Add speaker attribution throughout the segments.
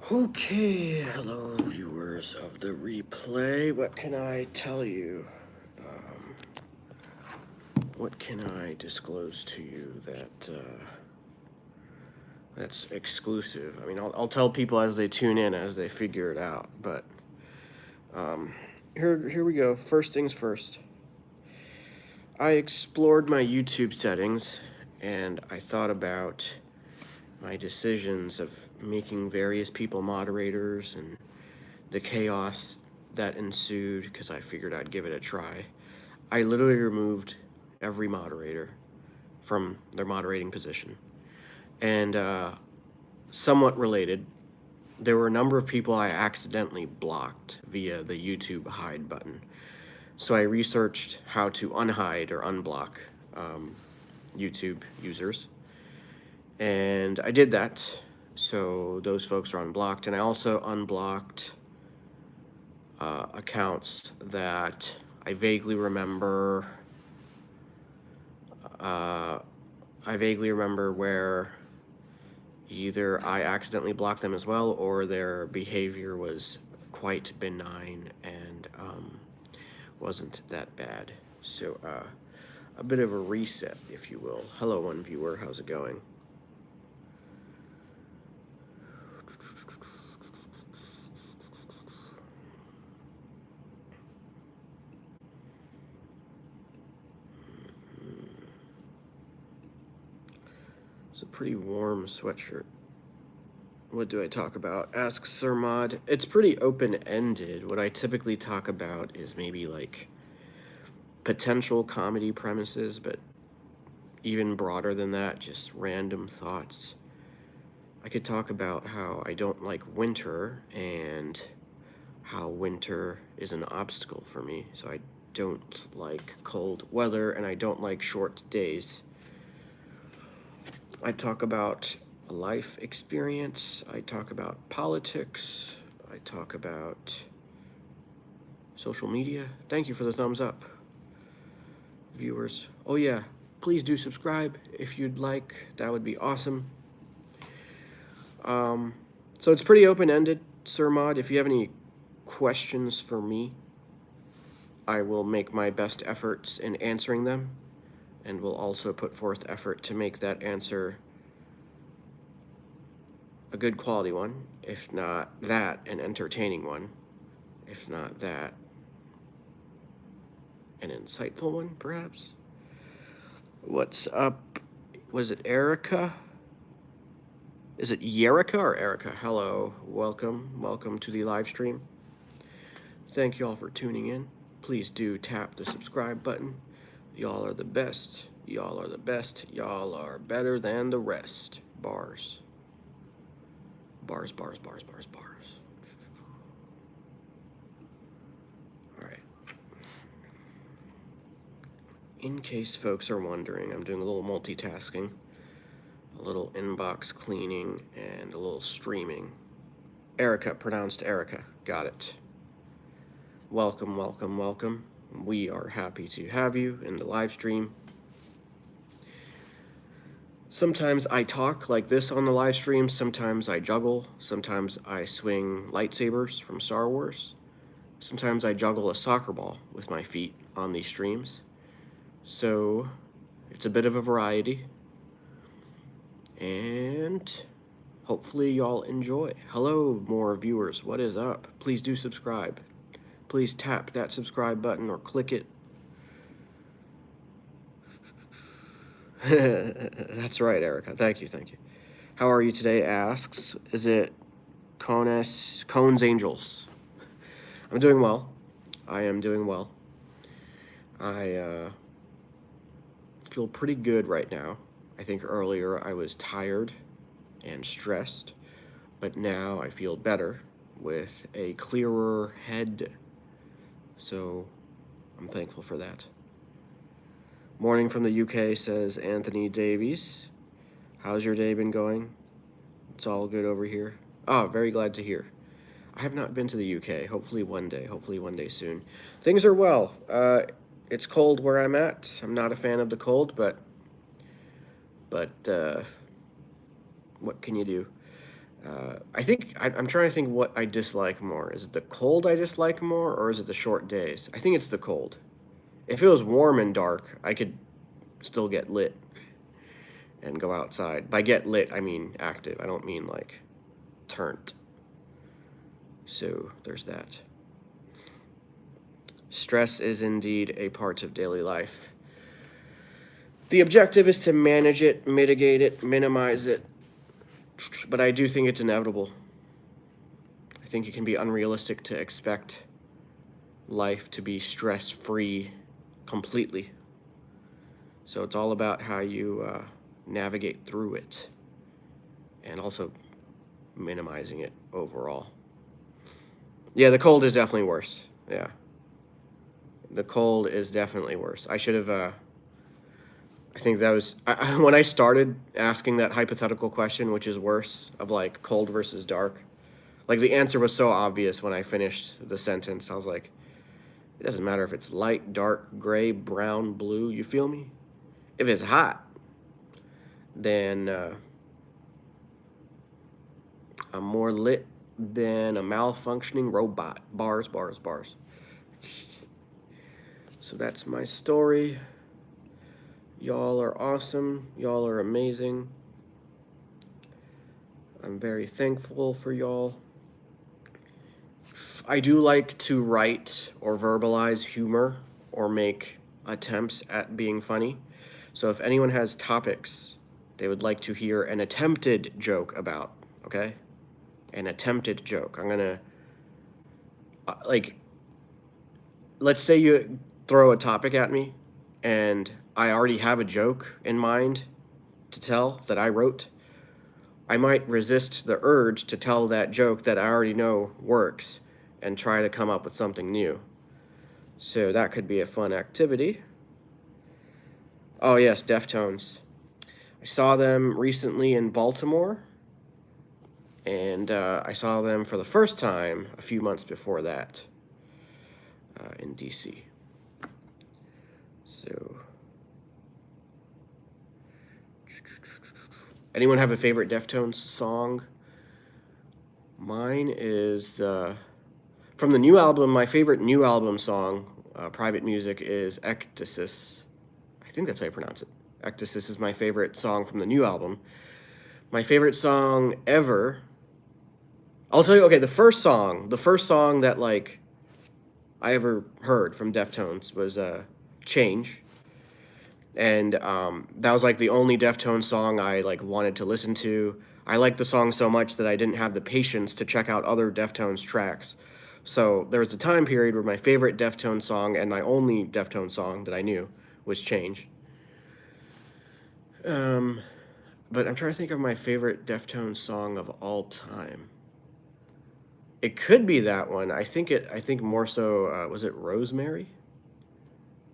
Speaker 1: Okay, hello viewers of the replay. What can I tell you? What can I disclose to you that's exclusive? I mean, I'll tell people as they tune in, as they figure it out. But here we go. First things first. I explored my YouTube settings, and I thought about my decisions of making various people moderators and the chaos that ensued because I figured I'd give it a try. I literally removed every moderator from their moderating position. And somewhat related, there were a number of people I accidentally blocked via the YouTube hide button. So I researched how to unhide or unblock YouTube users. And I did that. So those folks are unblocked. And I also unblocked accounts that I vaguely remember. I vaguely remember where either I accidentally blocked them as well, or their behavior was quite benign and wasn't that bad. So a bit of a reset, if you will. Hello, one viewer. How's it going? It's a pretty warm sweatshirt. What do I talk about? Ask Sir Mod. It's pretty open-ended. What I typically talk about is maybe like potential comedy premises, but even broader than that, just random thoughts. I could talk about how I don't like winter and how winter is an obstacle for me. So I don't like cold weather and I don't like short days. I talk about a life experience. I talk about politics. I talk about social media. Thank you for the thumbs up, viewers. Oh yeah, please do subscribe if you'd like. That would be awesome. So it's pretty open-ended, Sir Mod. If you have any questions for me, I will make my best efforts in answering them, and will also put forth effort to make that answer a good quality one, if not that, an entertaining one, if not that, an insightful one, perhaps. What's up? Was it Erica? Is it Yerika or Erica? Hello, welcome to the live stream. Thank you all for tuning in. Please do tap the subscribe button. Y'all are the best. Y'all are the best. Y'all are better than the rest. Bars. Bars, bars, bars, bars, bars. All right. In case folks are wondering, I'm doing a little multitasking, a little inbox cleaning, and a little streaming. Erica, pronounced Erica. Got it. Welcome, welcome, welcome. We are happy to have you in the live stream. Sometimes I talk like this on the live stream, sometimes I juggle, sometimes I swing lightsabers from Star Wars, sometimes I juggle a soccer ball with my feet on these streams. So it's a bit of a variety, and hopefully y'all enjoy. Hello, more viewers, what is up? Please do subscribe. Please tap that subscribe button or click it. That's right, Erica. Thank you, thank you. How are you today? Asks, is it Cone's Angels? I'm doing well. I am doing well. I feel pretty good right now. I think earlier I was tired and stressed, but now I feel better with a clearer head. So I'm thankful for that. Morning from the UK, says Anthony Davies. How's your day been going? It's all good over here. Oh, very glad to hear. I have not been to the UK. Hopefully one day soon. Things are well. It's cold where I'm at. I'm not a fan of the cold, but what can you do? I'm trying to think what I dislike more. Is it the cold I dislike more, or is it the short days? I think it's the cold. If it was warm and dark, I could still get lit and go outside. By get lit, I mean active. I don't mean like turned. So there's that. Stress is indeed a part of daily life. The objective is to manage it, mitigate it, minimize it, but I do think it's inevitable. I think it can be unrealistic to expect life to be stress-free completely. So it's all about how you navigate through it and also minimizing it overall. Yeah, the cold is definitely worse. Yeah. The cold is definitely worse. I should have, I think that was, when I started asking that hypothetical question, which is worse, of like cold versus dark, like the answer was so obvious when I finished the sentence. I was like, it doesn't matter if it's light, dark, gray, brown, blue, you feel me? If it's hot, then I'm more lit than a malfunctioning robot. Bars, bars, bars. So that's my story. Y'all are awesome. Y'all are amazing. I'm very thankful for y'all. I do like to write or verbalize humor or make attempts at being funny. So if anyone has topics they would like to hear an attempted joke about, okay? An attempted joke. I'm gonna, like, let's say you throw a topic at me and I already have a joke in mind to tell that I wrote. I might resist the urge to tell that joke that I already know works and try to come up with something new. So that could be a fun activity. Oh yes, Deftones. I saw them recently in Baltimore, and I saw them for the first time a few months before that in DC. So, anyone have a favorite Deftones song? Mine is from the new album. My favorite new album song, Private Music, is Ectasis. I think that's how you pronounce it. Ectasis is my favorite song from the new album. My favorite song ever, I'll tell you, okay, the first song that like I ever heard from Deftones was Change. And that was like the only Deftones song I like wanted to listen to. I liked the song so much that I didn't have the patience to check out other Deftones tracks. So there was a time period where my favorite Deftones song and my only Deftones song that I knew was Change. But I'm trying to think of my favorite Deftones song of all time. It could be that one. I think more so. Was it Rosemary?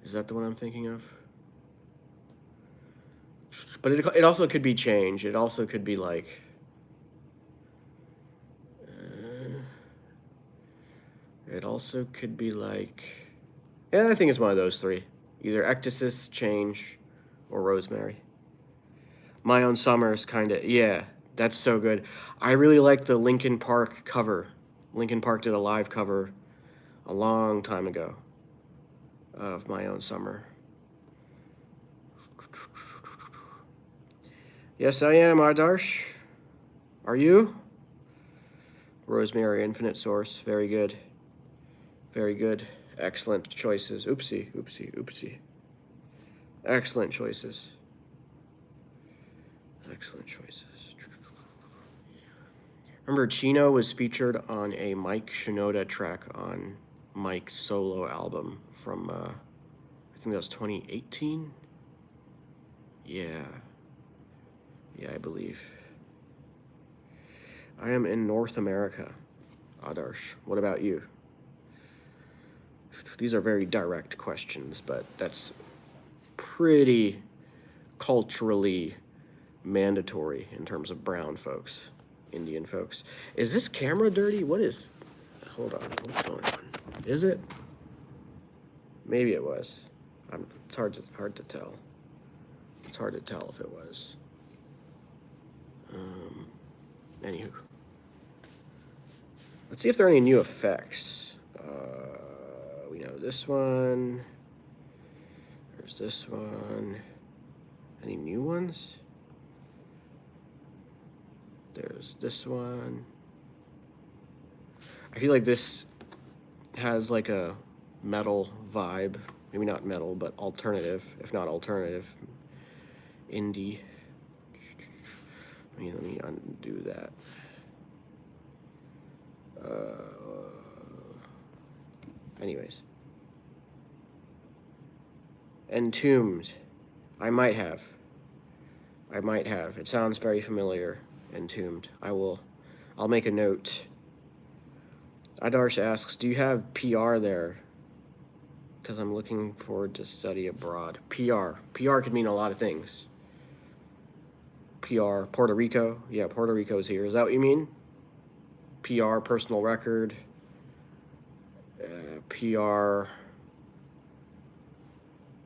Speaker 1: Is that the one I'm thinking of? But it also could be Change. It also could be like. It also could be like. Yeah, I think it's one of those three. Either Ectasis, Change, or Rosemary. My Own Summer's kind of, yeah, that's so good. I really like the Linkin Park cover. Linkin Park did a live cover a long time ago of My Own Summer. Yes, I am, Adarsh. Are you? Rosemary, Infinite Source. Very good. Very good. Excellent choices. Oopsie, oopsie, oopsie. Excellent choices. Excellent choices. Remember, Chino was featured on a Mike Shinoda track on Mike's solo album from, I think that was 2018? Yeah. Yeah, I believe. I am in North America, Adarsh. What about you? These are very direct questions, but that's pretty culturally mandatory in terms of brown folks, Indian folks. Is this camera dirty? What is... Hold on. What's going on? Is it? Maybe it was. It's hard to tell. It's hard to tell if it was. Anywho. Let's see if there are any new effects. We know this one. There's this one. Any new ones? There's this one. I feel like this has like a metal vibe. Maybe not metal, but alternative, if not alternative. Indie. Let me undo that. Anyways. Entombed. I might have. It sounds very familiar. Entombed. I'll make a note. Adarsh asks, do you have PR there? Because I'm looking forward to study abroad. PR. PR could mean a lot of things. PR. Puerto Rico. Yeah, Puerto Rico's here. Is that what you mean? PR, personal record. PR.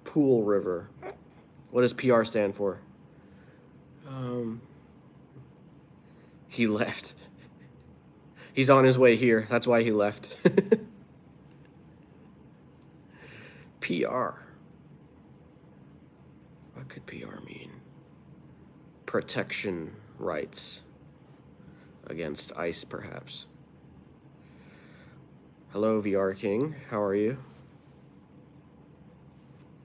Speaker 1: Pool River. What does PR stand for? He left. He's on his way here. That's why he left. PR. What could PR mean? Protection rights against ICE, perhaps. Hello, VR King. How are you?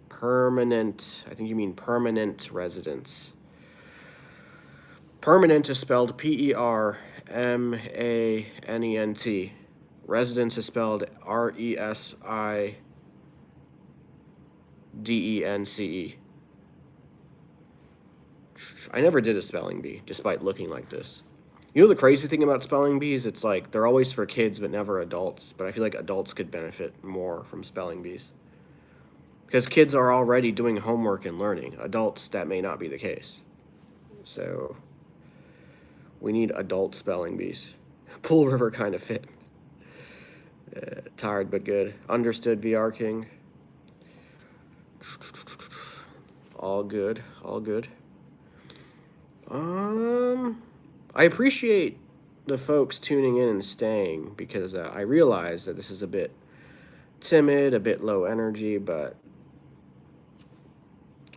Speaker 1: Permanent. I think you mean permanent residence. Permanent is spelled P-E-R-M-A-N-E-N-T. Residence is spelled R-E-S-I-D-E-N-C-E. I never did a spelling bee, despite looking like this. You know the crazy thing about spelling bees? It's like they're always for kids, but never adults. But I feel like adults could benefit more from spelling bees. Because kids are already doing homework and learning. Adults, that may not be the case. So we need adult spelling bees. Pool River kind of fit. Tired but good. Understood, VR King. All good. All good. I appreciate the folks tuning in and staying because I realize that this is a bit timid, a bit low energy, but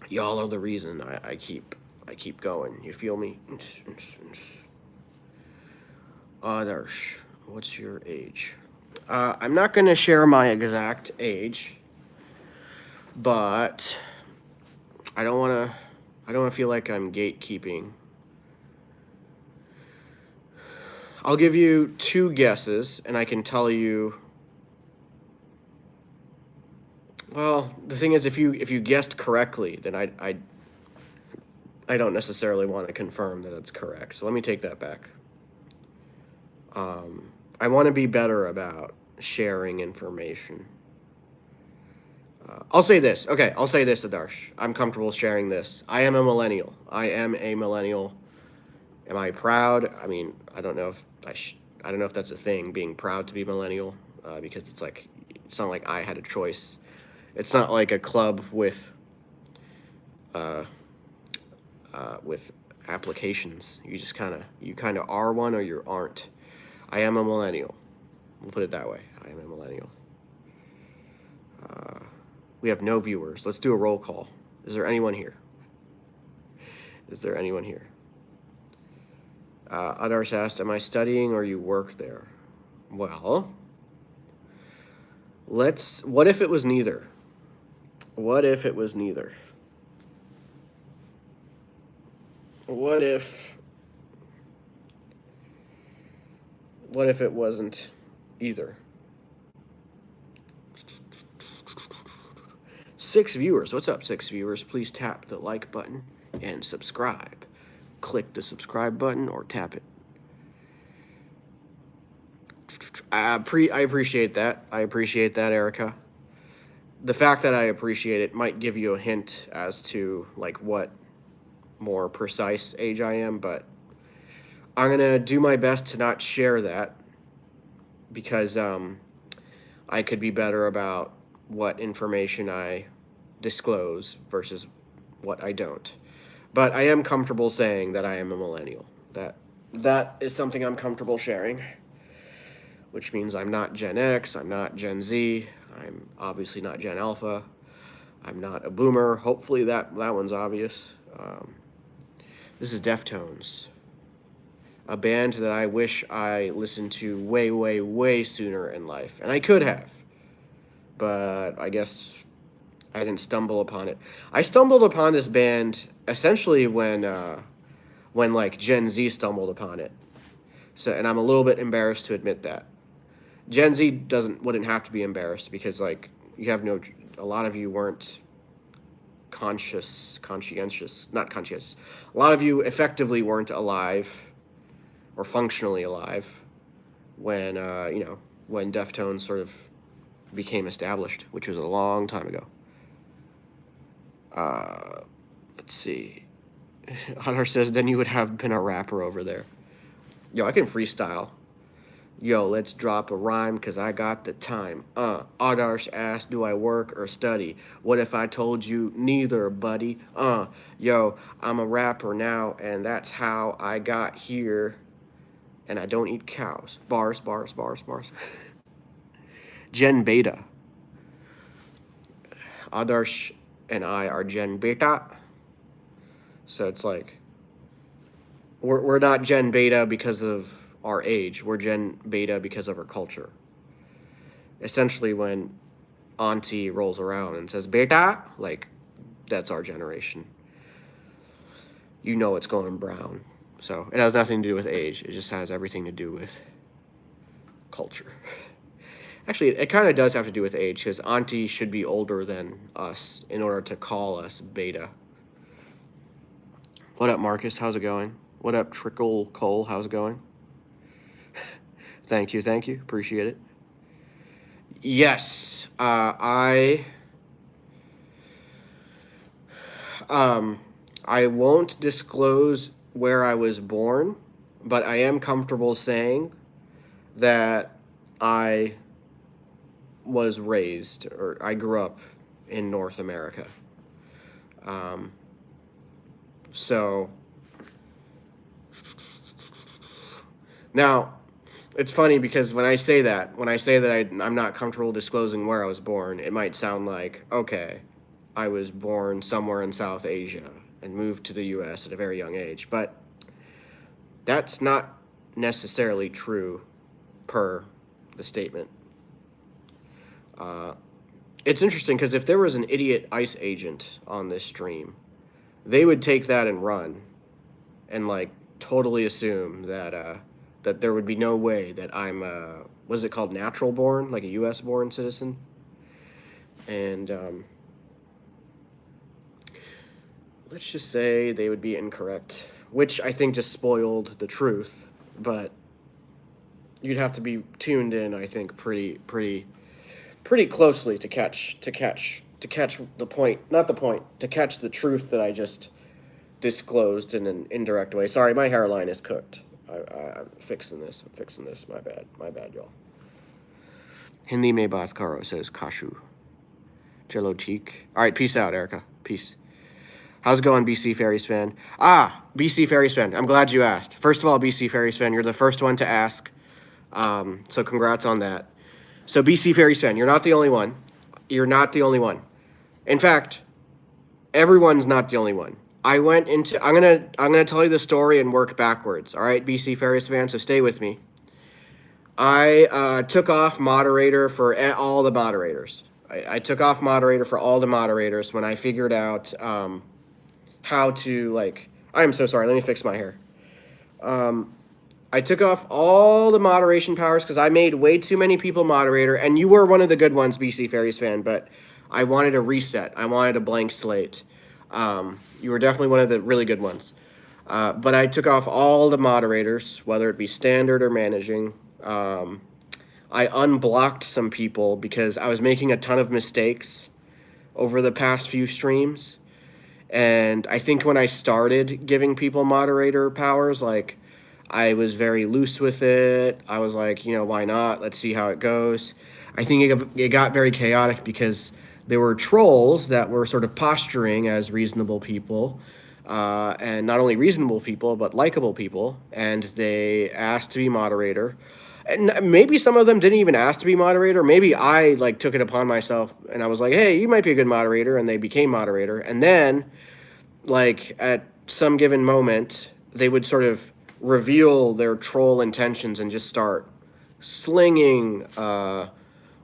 Speaker 1: y'all are the reason I keep going. You feel me? Adarsh, what's your age? I'm not going to share my exact age, but I don't want to feel like I'm gatekeeping. I'll give you 2 guesses, and I can tell you. Well, the thing is, if you guessed correctly, then I don't necessarily want to confirm that it's correct. So let me take that back. I want to be better about sharing information. I'll say this. Okay, I'll say this, Adarsh. I'm comfortable sharing this. I am a millennial. Am I proud? I mean, I don't know if that's a thing, being proud to be millennial, because it's not like I had a choice. It's not like a club with applications. You just kind of are one or you aren't. I am a millennial. We'll put it that way. I am a millennial. We have no viewers. Let's do a roll call. Is there anyone here? Adarsh asked, am I studying or you work there? Well, what if it was neither? What if it wasn't either? 6 viewers. What's up, 6 viewers? Please tap the like button and subscribe. Click the subscribe button or tap it. I appreciate that. Erica. The fact that I appreciate it might give you a hint as to what more precise age I am, but I'm gonna do my best to not share that because I could be better about what information I disclose versus what I don't. But I am comfortable saying that I am a millennial. That is something I'm comfortable sharing. which means I'm not Gen X, I'm not Gen Z, I'm obviously not Gen Alpha, I'm not a boomer. Hopefully that one's obvious. This is Deftones, a band that I wish I listened to way, way, way sooner in life, and I could have, but I guess I didn't stumble upon it. I stumbled upon this band essentially when like Gen Z stumbled upon it. So, and I'm a little bit embarrassed to admit that. Gen Z wouldn't have to be embarrassed because like you have no, a lot of you weren't not conscientious. A lot of you effectively weren't alive or functionally alive when when Deftones sort of became established, which was a long time ago. Let's see. Hunter says, then you would have been a rapper over there. Yo, I can freestyle. Yo, let's drop a rhyme, cause I got the time. Adarsh asked, do I work or study? What if I told you neither, buddy? Yo, I'm a rapper now, and that's how I got here. And I don't eat cows. Bars, bars, bars, bars. Gen Beta. Adarsh and I are Gen Beta. So it's like, we're not Gen Beta because of our age. We're Gen Beta because of our culture. Essentially, when Auntie rolls around and says Beta, like, that's our generation. You know it's going brown. So it has nothing to do with age. It just has everything to do with culture. Actually, it kind of does have to do with age, because Auntie should be older than us in order to call us Beta. What up, Marcus? How's it going? What up, Trickle Cole? How's it going? Thank you. Appreciate it. Yes, I won't disclose where I was born, but I am comfortable saying that I was raised, or I grew up in North America. So now it's funny because when I say that I'm not comfortable disclosing where I was born, it might sound like, okay, I was born somewhere in South Asia and moved to the US at a very young age, but that's not necessarily true per the statement. It's interesting because if there was an idiot ICE agent on this stream, they would take that and run and like totally assume that that there would be no way that I'm what is it called, natural born, like a US born citizen. And let's just say they would be incorrect, which I think just spoiled the truth, but you'd have to be tuned in, I think, pretty closely to catch the point, not the point, to catch the truth that I just disclosed in an indirect way. Sorry, my hairline is cooked. I'm fixing this. My bad, y'all. Hindi mein baat karo, says Kashu. Jello teak. All right, peace out, Erica. Peace. How's it going, BC Fairies fan? BC Fairies fan. I'm glad you asked. First of all, BC Fairies fan, you're the first one to ask. So congrats on that. So BC Fairies fan, you're not the only one. You're not the only one. In fact, everyone's not the only one. I'm gonna tell you the story and work backwards. All right, BC Fairies fan, so stay with me. I took off moderator for all the moderators. I took off moderator for all the moderators when I figured out how to, like, I am so sorry, let me fix my hair. I took off all the moderation powers because I made way too many people moderator, and you were one of the good ones, BC Fairies fan, but I wanted a reset. I wanted a blank slate. You were definitely one of the really good ones. But I took off all the moderators, whether it be standard or managing. I unblocked some people because I was making a ton of mistakes over the past few streams. And I think when I started giving people moderator powers, like, I was very loose with it. I was like, why not? Let's see how it goes. I think it got very chaotic because there were trolls that were sort of posturing as reasonable people, and not only reasonable people, but likable people. And they asked to be moderator. And maybe some of them didn't even ask to be moderator. Maybe I like took it upon myself and I was like, hey, you might be a good moderator, and they became moderator. And then like at some given moment, they would sort of reveal their troll intentions and just start slinging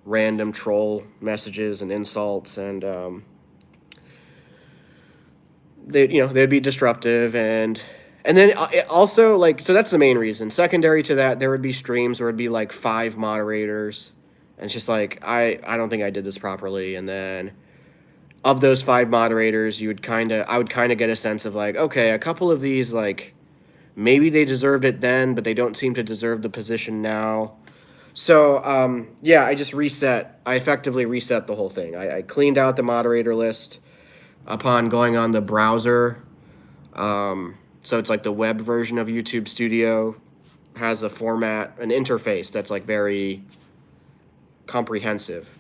Speaker 1: random troll messages and insults, and they'd be disruptive, and then also, like, so that's the main reason. Secondary to that, there would be streams where it'd be like 5 moderators, and it's just like I don't think I did this properly. And then of those 5 moderators, I would kind of get a sense of like, okay, a couple of these, like, maybe they deserved it then, but they don't seem to deserve the position now. So yeah, I effectively reset the whole thing. I cleaned out the moderator list upon going on the browser. So it's like the web version of YouTube Studio has a format, an interface that's like very comprehensive.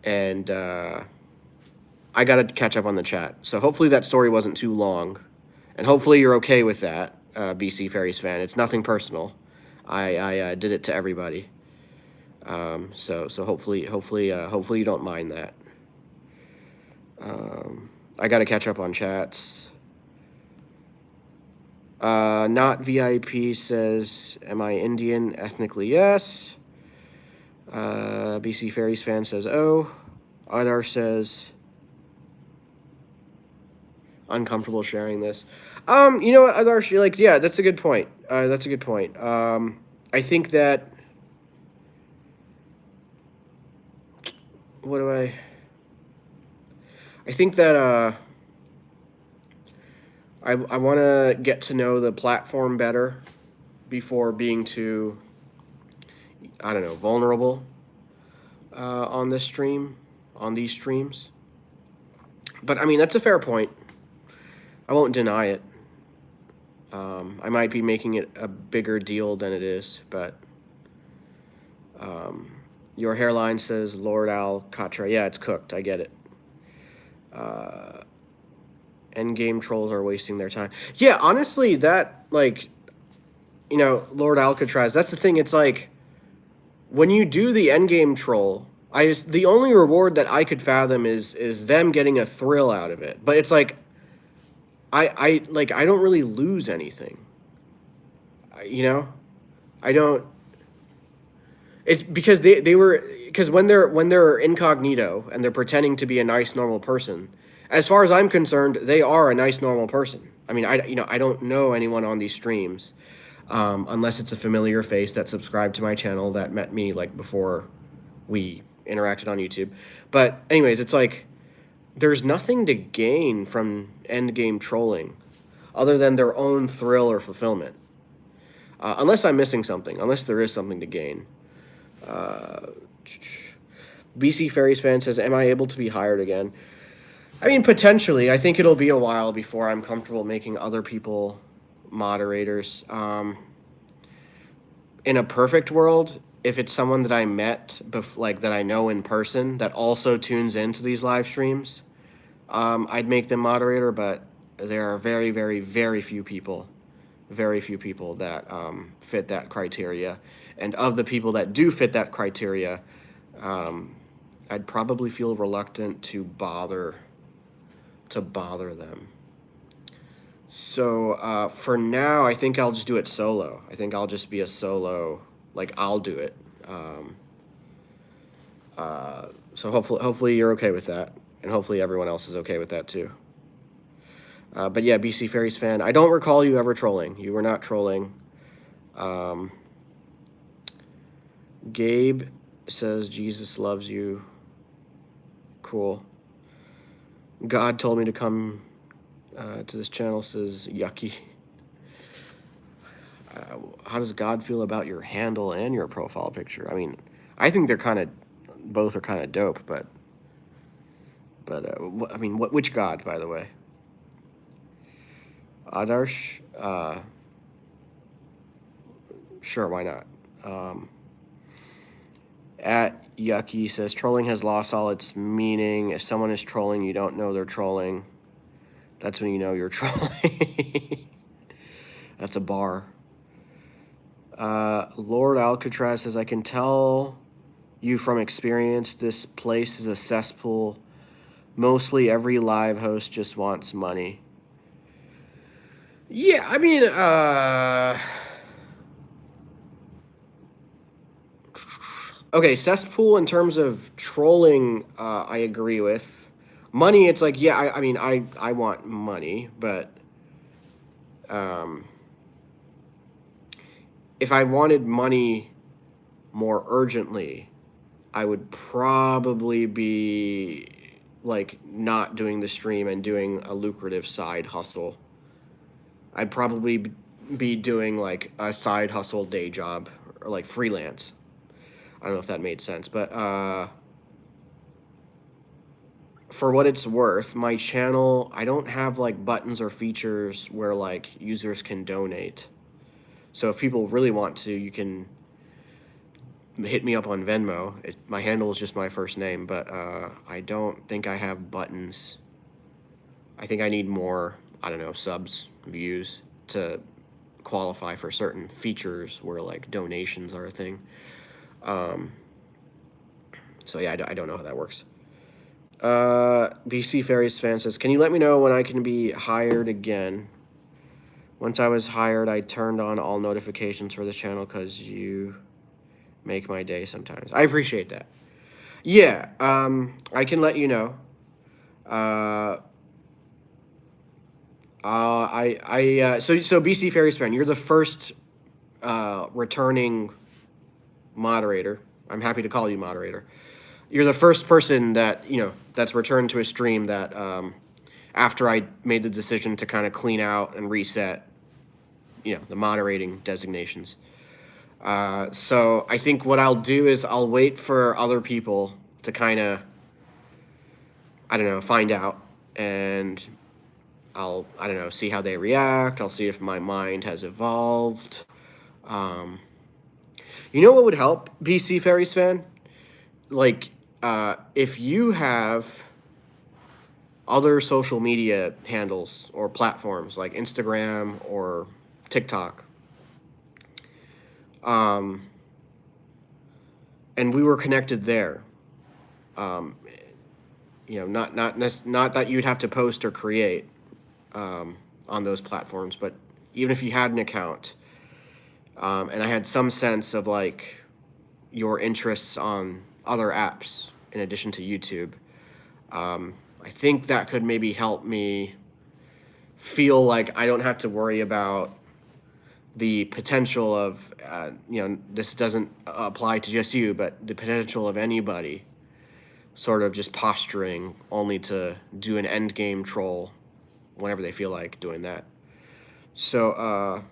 Speaker 1: And I got to catch up on the chat. So hopefully that story wasn't too long. And hopefully you're okay with that, BC Fairies fan. It's nothing personal. I did it to everybody. So hopefully you don't mind that. I got to catch up on chats. Not VIP says, am I Indian? Ethnically, yes. BC Fairies fan says, oh. Adar says, uncomfortable sharing this. You know what, Adar, like, yeah, that's a good point. That's a good point. I think that, I think that, I want to get to know the platform better before being too, I don't know, vulnerable on these streams. But I mean, that's a fair point. I won't deny it. I might be making it a bigger deal than it is, but your hairline says Lord Al Katra. Yeah, it's cooked. I get it. Endgame trolls are wasting their time. Yeah, honestly, that, like, Lord Alcatraz, that's the thing. It's like, when you do the endgame troll, the only reward that I could fathom is them getting a thrill out of it. But it's like, I don't really lose anything. I don't. It's because because when they're incognito and they're pretending to be a nice normal person, as far as I'm concerned, they are a nice normal person. I mean, I don't know anyone on these streams, unless it's a familiar face that subscribed to my channel that met me like before we interacted on YouTube. But anyways, it's like there's nothing to gain from endgame trolling other than their own thrill or fulfillment. Unless I'm missing something, unless there is something to gain. BC Fairies fan says, am I able to be hired again? I mean, potentially. I think it'll be a while before I'm comfortable making other people moderators. In a perfect world, if it's someone that I met, that I know in person, that also tunes into these live streams, I'd make them moderator, but there are very, very, very few people that fit that criteria. And of the people that do fit that criteria, I'd probably feel reluctant to bother them. So for now, I think I'll just do it solo. I think I'll just be a solo, like, I'll do it. So hopefully you're okay with that, and hopefully everyone else is okay with that too. But yeah, BC Fairies fan, I don't recall you ever trolling. You were not trolling. Gabe says Jesus loves you. Cool. God told me to come to this channel, says Yucky. How does God feel about your handle and your profile picture? I mean, I think both are kind of dope, but I mean, which God, by the way? Adarsh? Sure, why not? At Yucky says, trolling has lost all its meaning. If someone is trolling, you don't know they're trolling. That's when you know you're trolling. That's a bar. Lord Alcatraz says, I can tell you from experience this place is a cesspool. Mostly every live host just wants money. Yeah, I mean, okay, cesspool in terms of trolling, I agree with. Money, it's like, yeah, I mean, I want money, but if I wanted money more urgently, I would probably be like not doing the stream and doing a lucrative side hustle. I'd probably be doing like a side hustle day job or like freelance. I don't know if that made sense, but for what it's worth, my channel, I don't have like buttons or features where like users can donate. So if people really want to, you can hit me up on Venmo. My handle is just my first name, but I don't think I have buttons. I think I need more, I don't know, subs, views to qualify for certain features where like donations are a thing. So yeah, I don't know how that works. BC Fairies fan says, can you let me know when I can be hired again? Once I was hired, I turned on all notifications for this channel because you make my day sometimes. I appreciate that. Yeah, I can let you know. So BC Fairies fan, you're the first returning moderator. I'm happy to call you moderator. You're the first person that that's returned to a stream that after I made the decision to kind of clean out and reset, the moderating designations. So I think what I'll do is I'll wait for other people to kind of, I don't know, find out, and I don't know, see how they react. I'll see if my mind has evolved. You know what would help, BC Fairies fan? Like, if you have other social media handles or platforms like Instagram or TikTok, and we were connected there, not that you'd have to post or create on those platforms, but even if you had an account, and I had some sense of like your interests on other apps in addition to YouTube, I think that could maybe help me feel like I don't have to worry about the potential of, this doesn't apply to just you, but the potential of anybody sort of just posturing only to do an end game troll whenever they feel like doing that. So,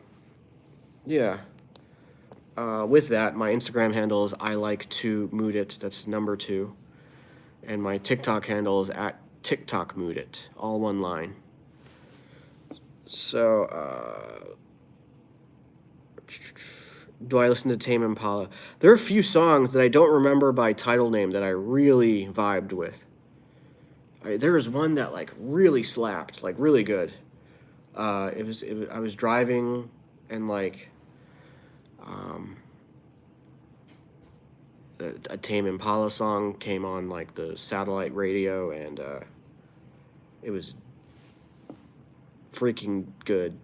Speaker 1: yeah. With that, my Instagram handle is I like to mood it. That's number 2. And my TikTok handle is at TikTok mood it, all one line. So, do I listen to Tame Impala? There are a few songs that I don't remember by title name that I really vibed with. There was one that like really slapped, like really good. I was driving and like a Tame Impala song came on like the satellite radio, and it was freaking good.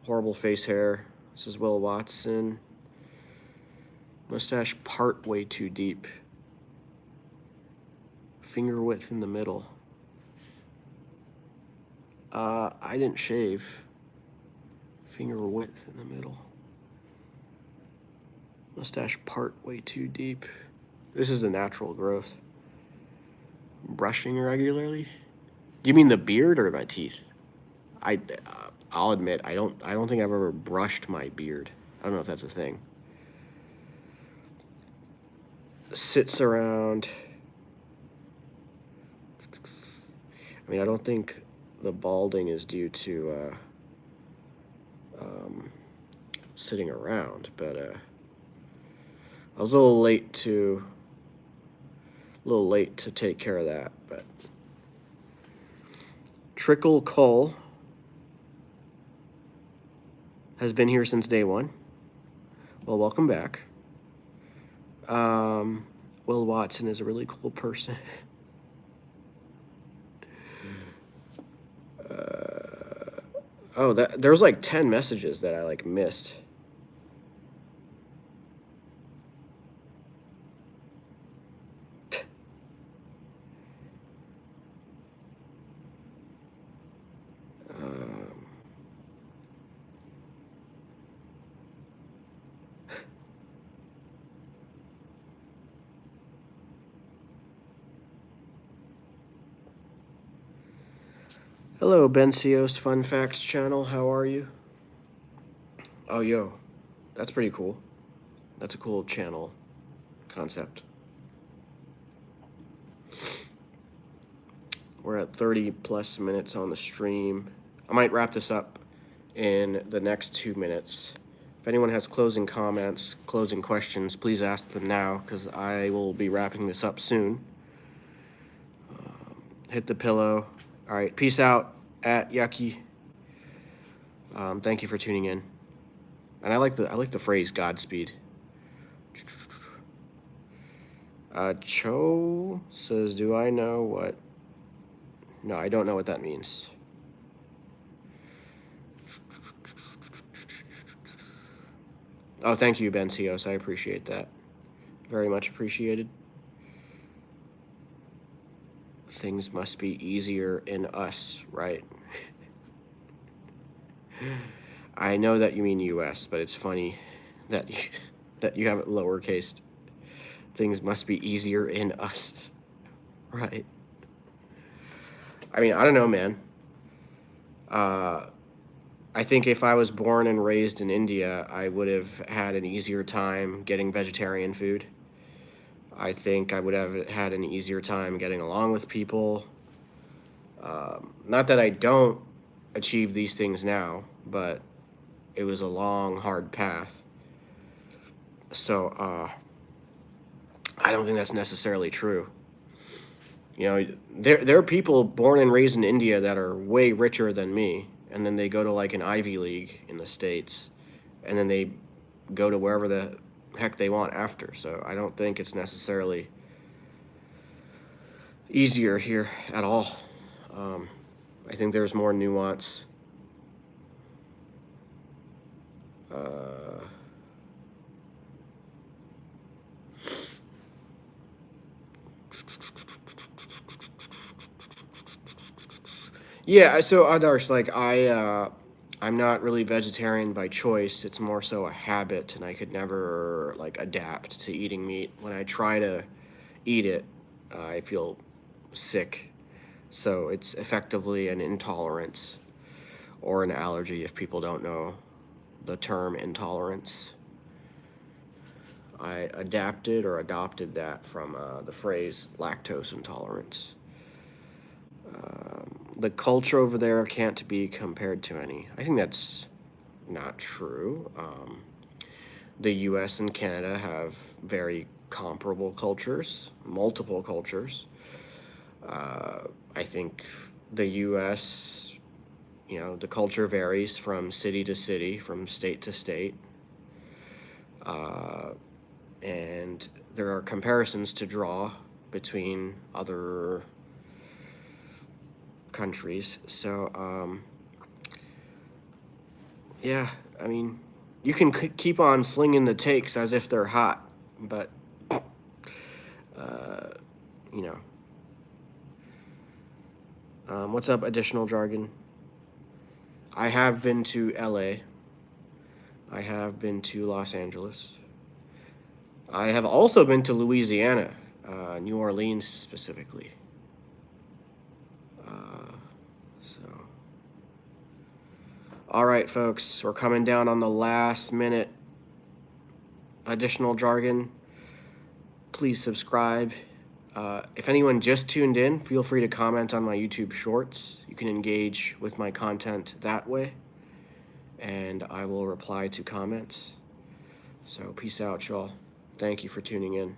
Speaker 1: Horrible face hair. This is Will Watson. Mustache part way too deep. Finger width in the middle. I didn't shave. Finger width in the middle. Mustache part way too deep. This is the natural growth. Brushing regularly? Do you mean the beard or my teeth? I'll admit I don't think I've ever brushed my beard. I don't know if that's a thing. Sits around. I mean, I don't think the balding is due to sitting around, but I was a little late to take care of that. But Trickle Cole has been here since day one. Well, welcome back. Will Watson is a really cool person. Oh, there's like 10 messages that I like missed. Um, Hello, Ben Cios Fun Facts channel. How are you? Oh, yo, that's pretty cool. That's a cool channel concept. We're at 30 plus minutes on the stream. I might wrap this up in the next 2 minutes. If anyone has closing comments, closing questions, please ask them now because I will be wrapping this up soon. Hit the pillow. All right, peace out at Yucky. Thank you for tuning in. And I like the phrase Godspeed. Cho says, "Do I know what?" No, I don't know what that means. Oh, thank you, Ben Cios. I appreciate that. Very much appreciated. Things must be easier in us, right? I know that you mean U.S., but it's funny that you have it lowercase. Things must be easier in us, right? I mean, I don't know, man. I think if I was born and raised in India, I would have had an easier time getting vegetarian food. I think I would have had an easier time getting along with people. Not that I don't achieve these things now, but it was a long, hard path. So I don't think that's necessarily true. You know, there are people born and raised in India that are way richer than me, and then they go to like an Ivy League in the States, and then they go to wherever the heck they want after. So I don't think it's necessarily easier here at all. I think there's more nuance. Yeah, so Adarsh, like I'm not really vegetarian by choice. It's more so a habit, and I could never like adapt to eating meat. When I try to eat it, I feel sick. So it's effectively an intolerance or an allergy if people don't know the term intolerance. I adapted or adopted that from the phrase lactose intolerance. The culture over there can't be compared to any. I think that's not true. The US and Canada have very comparable cultures, multiple cultures. I think the US, you know, the culture varies from city to city, from state to state. And there are comparisons to draw between other countries. So, yeah, I mean, you can keep on slinging the takes as if they're hot, but, you know. What's up, additional jargon? I have been to LA. I have been to Los Angeles. I have also been to Louisiana, New Orleans specifically. So, all right, folks, we're coming down on the last minute. Additional jargon. Please subscribe. If anyone just tuned in, feel free to comment on my YouTube shorts. You can engage with my content that way, and I will reply to comments. So peace out, y'all. Thank you for tuning in.